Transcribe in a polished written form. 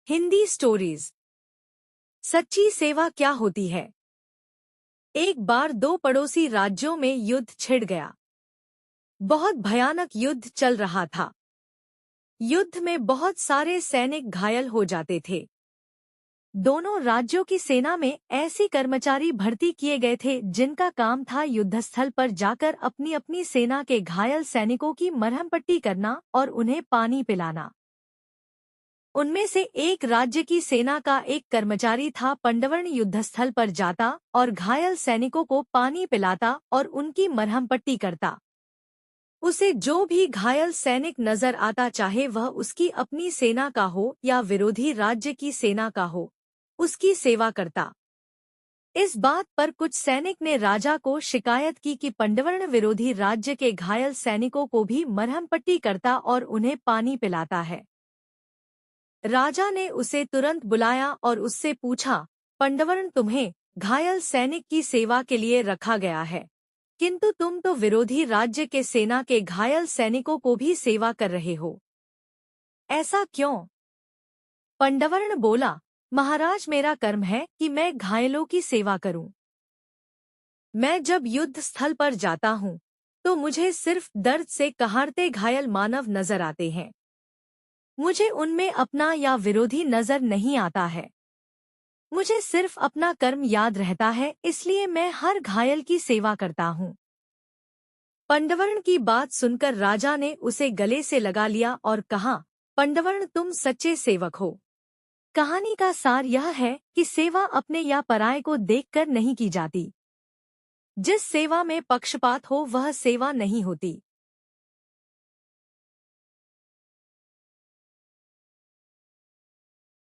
Hindi stories. सच्ची सेवा क्या होती है। एक बार दो पड़ोसी राज्यों में युद्ध छिड़ गया। बहुत भयानक युद्ध चल रहा था। युद्ध में बहुत सारे सैनिक घायल हो जाते थे। दोनों राज्यों की सेना में ऐसे कर्मचारी भर्ती किए गए थे जिनका काम था युद्धस्थल पर जाकर अपनी अपनी सेना के घायल सैनिकों की मरहम पट्टी करना और उन्हें पानी पिलाना। उनमें से एक राज्य की सेना का एक कर्मचारी था। पंडवर्ण युद्धस्थल पर जाता और घायल सैनिकों को पानी पिलाता और उनकी मरहम पट्टी करता। उसे जो भी घायल सैनिक नजर आता, चाहे वह उसकी अपनी सेना का हो या विरोधी राज्य की सेना का हो, उसकी सेवा करता। इस बात पर कुछ सैनिक ने राजा को शिकायत की कि पंडवर्ण विरोधी राज्य के घायल सैनिकों को भी मरहम पट्टी करता और उन्हें पानी पिलाता है। राजा ने उसे तुरंत बुलाया और उससे पूछा, पंडवर्ण, तुम्हें घायल सैनिक की सेवा के लिए रखा गया है, किंतु तुम तो विरोधी राज्य के सेना के घायल सैनिकों को भी सेवा कर रहे हो, ऐसा क्यों? पंडवर्ण बोला, महाराज, मेरा कर्म है कि मैं घायलों की सेवा करूं। मैं जब युद्ध स्थल पर जाता हूं तो मुझे सिर्फ दर्द से कहारते घायल मानव नजर आते हैं। मुझे उनमें अपना या विरोधी नजर नहीं आता है। मुझे सिर्फ अपना कर्म याद रहता है, इसलिए मैं हर घायल की सेवा करता हूँ। पंडवर्ण की बात सुनकर राजा ने उसे गले से लगा लिया और कहा, पंडवर्ण, तुम सच्चे सेवक हो। कहानी का सार यह है कि सेवा अपने या पराये को देखकर नहीं की जाती। जिस सेवा में पक्षपात हो वह सेवा नहीं होती।